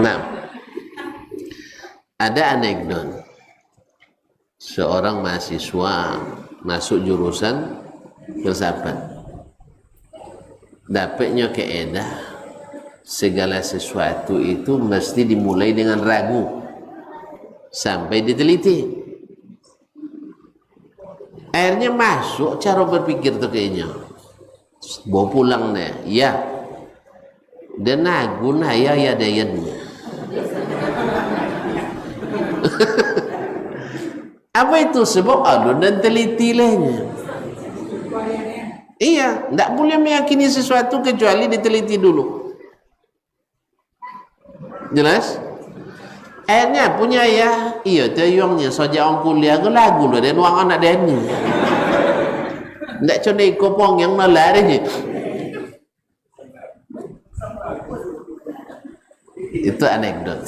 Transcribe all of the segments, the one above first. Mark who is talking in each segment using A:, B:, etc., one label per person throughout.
A: Nah, ada anekdot seorang mahasiswa masuk jurusan filsafat, dapatnya keedah segala sesuatu itu mesti dimulai dengan ragu sampai diteliti. Akhirnya masuk cara berpikir tuh kayaknya bawa pulang deh ya dan ragu nah ya dayannya. Apa itu? Sebab alun dan teliti lahnya. Iya, tidak boleh meyakini sesuatu kecuali diteliti dulu. Jelas? Akhirnya punya ya, iya tayangnya sejak orang kuliah ke lagu loh dan uang anak dani. Tidak cuma ikopong yang melari je. Itu anekdot.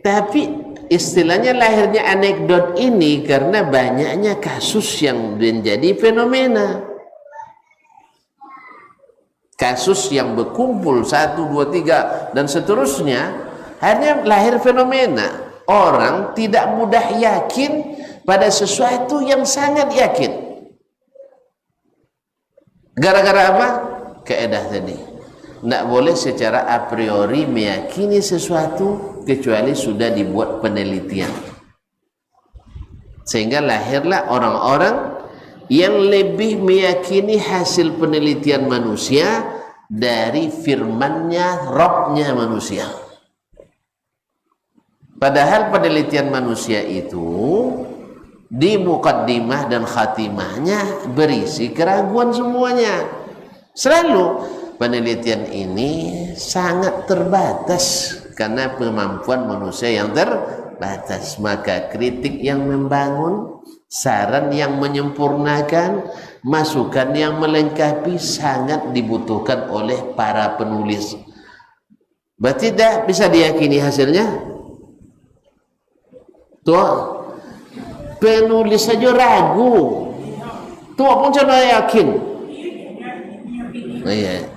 A: Tapi istilahnya lahirnya anekdot ini karena banyaknya kasus yang menjadi fenomena. Kasus yang berkumpul 1, 2, 3 dan seterusnya, akhirnya lahir fenomena. Orang tidak mudah yakin pada sesuatu yang sangat yakin. Gara-gara apa? Kaedah tadi. Tidak boleh secara a priori meyakini sesuatu kecuali sudah dibuat penelitian. Sehingga lahirlah orang-orang yang lebih meyakini hasil penelitian manusia dari firmannya Rabbnya manusia. Padahal penelitian manusia itu di mukaddimah dan khatimahnya berisi keraguan semuanya. Selalu penelitian ini sangat terbatas karena kemampuan manusia yang terbatas. Maka kritik yang membangun, saran yang menyempurnakan, masukan yang melengkapi sangat dibutuhkan oleh para penulis. Berarti tidak bisa diyakini hasilnya. Tuh, penulis saja ragu. Tuh pun coba yakin. Iya.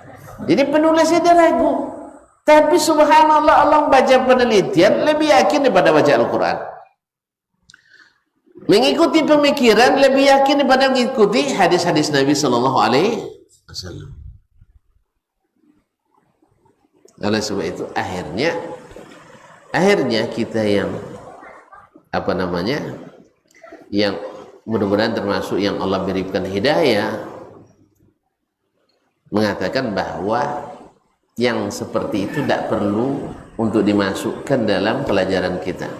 A: Jadi penulisnya dia ragu. Tapi subhanallah Allah baca penelitian lebih yakin daripada baca Al-Quran. Mengikuti pemikiran lebih yakin daripada mengikuti hadis-hadis Nabi Sallallahu Alaihi Wasallam. Oleh sebab itu akhirnya kita yang yang mudah-mudahan termasuk yang Allah berikan hidayah, mengatakan bahwa yang seperti itu tidak perlu untuk dimasukkan dalam pelajaran kita.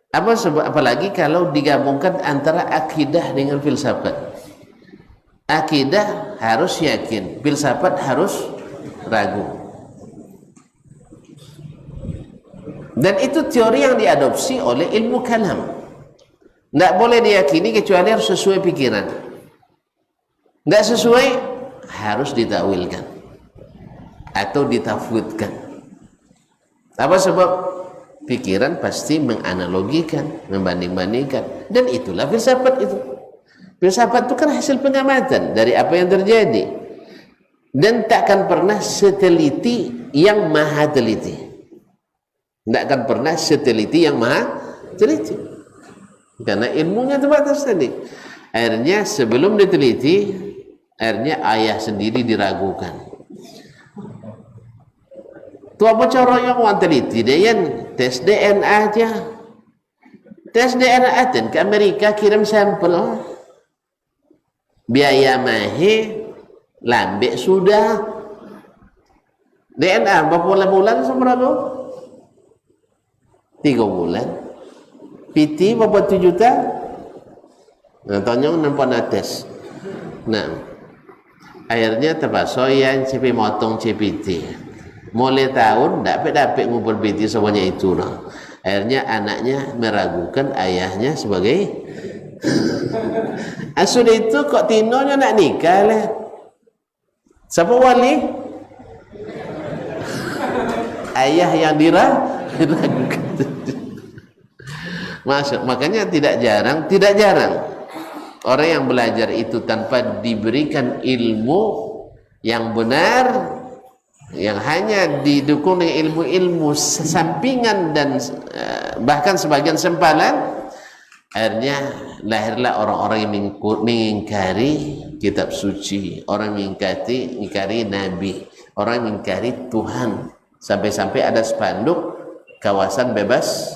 A: Apalagi kalau digabungkan antara akidah dengan filsafat. Akidah harus yakin, filsafat harus ragu. Dan itu teori yang diadopsi oleh ilmu kalam. Tidak boleh diyakini kecuali harus sesuai pikiran. Tidak sesuai harus ditawilkan atau ditafwidkan. Apa sebab? Pikiran pasti menganalogikan, membanding-bandingkan, dan itulah filsafat itu. Filsafat itu kan hasil pengamatan dari apa yang terjadi, dan takkan pernah seteliti yang maha teliti. Tidak akan pernah seteliti yang maha teliti karena ilmunya terbatas tadi. Akhirnya sebelum diteliti, akhirnya ayah sendiri diragukan. Tu apa cara yang orang teliti dia yang tes DNA aja. Tes DNA ke Amerika, kirim sampel, biaya mahir, lambek sudah. DNA berapa bulan seberapa? 3 bulan. PT berapa 7 juta? Nah, tanya nampak tes. Nah, akhirnya terpaksa yang CP motong CPT. Mulai tahun dapat ngumpul PT semuanya itu. Nah. Akhirnya anaknya meragukan ayahnya sebagai sudah itu kok Tinonya nak nikah lah. Siapa wali? Ayah yang diragukan. Makanya tidak jarang orang yang belajar itu tanpa diberikan ilmu yang benar, yang hanya didukung dengan ilmu-ilmu sampingan dan bahkan sebagian sempalan, akhirnya lahirlah orang-orang yang mengingkari kitab suci, orang yang mengingkari Nabi, orang yang mengingkari Tuhan, sampai-sampai ada spanduk kawasan bebas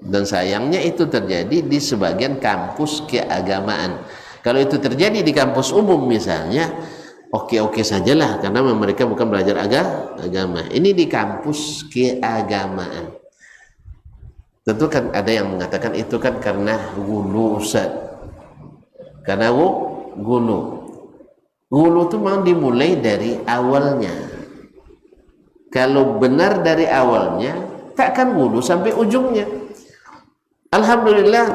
A: dan sayangnya itu terjadi di sebagian kampus keagamaan. Kalau itu terjadi di kampus umum misalnya, oke-oke sajalah karena mereka bukan belajar agama. Ini di kampus keagamaan. Tentu kan ada yang mengatakan itu kan karena gulu, Ustaz. Karena gulu. Gulu itu memang dimulai dari awalnya. Kalau benar dari awalnya, takkan gulu sampai ujungnya. Alhamdulillah,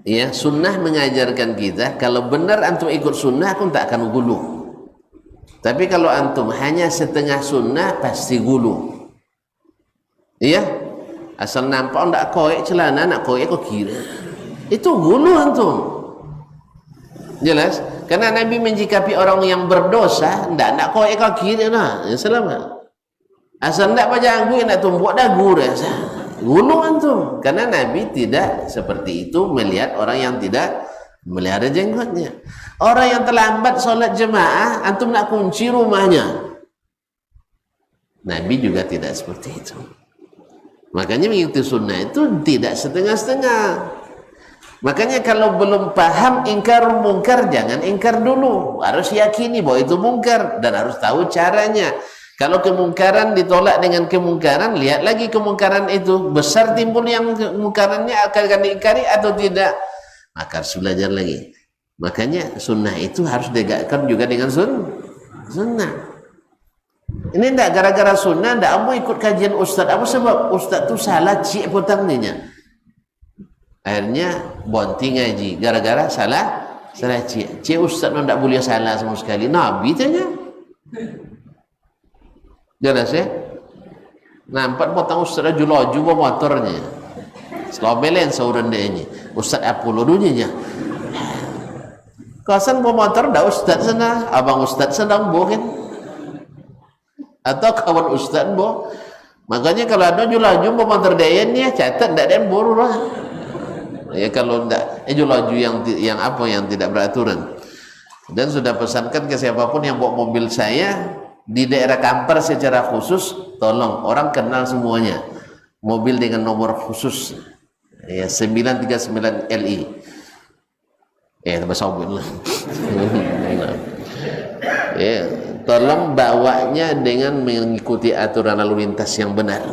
A: ya, sunnah mengajarkan kita kalau benar antum ikut sunnah, aku tak akan gulu. Tapi kalau antum hanya setengah sunnah, pasti gulu. Iya, asal nampak ndak koek celana, nak koek kok kira. Itu gulu antum. Jelas? Karena Nabi menjikapi orang yang berdosa, ndak koek kok kira nah, ya selamat. Asal ndak pajang gue nak tumbuk dagu rasa. Gulu antum, karena Nabi tidak seperti itu melihat orang yang tidak melihara jenggotnya. Orang yang terlambat sholat jemaah, antum nak kunci rumahnya. Nabi juga tidak seperti itu. Makanya mengikuti sunnah itu tidak setengah-setengah. Makanya kalau belum paham ingkar mungkar, jangan ingkar dulu. Harus yakini bahwa itu mungkar dan harus tahu caranya. Kalau kemungkaran ditolak dengan kemungkaran, lihat lagi kemungkaran itu besar timbul yang kemungkarannya akan diingkari atau tidak, maka harus belajar lagi. Makanya sunnah itu harus ditegakkan juga dengan sunnah. Ini enggak gara-gara sunnah enggak mau ikut kajian ustaz. Apa sebab ustaz itu salah cik potangnya. Akhirnya bonti ngaji gara-gara salah cik. Cik ustaz enggak boleh salah sama sekali. Nabi tanya. Jelas ya? Nampak potong ustaz laju motornya. Selobelen sauran dia ini. Ustaz Apollo dunia. Kawasan bawa motor dah ustaz sana, abang ustaz sedang bohong. Atau kawan ustaz boh. Makanya kalau ada laju bawa motor dia ni catat ndak ada boru lah. Ya kalau ndak laju yang apa yang tidak beraturan. Dan sudah pesankan ke siapapun yang bawa mobil saya di daerah Kampar secara khusus, tolong orang kenal semuanya mobil dengan nomor khusus ya 939 LI bahasa mobil ya, tolong bawanya dengan mengikuti aturan lalu lintas yang benar.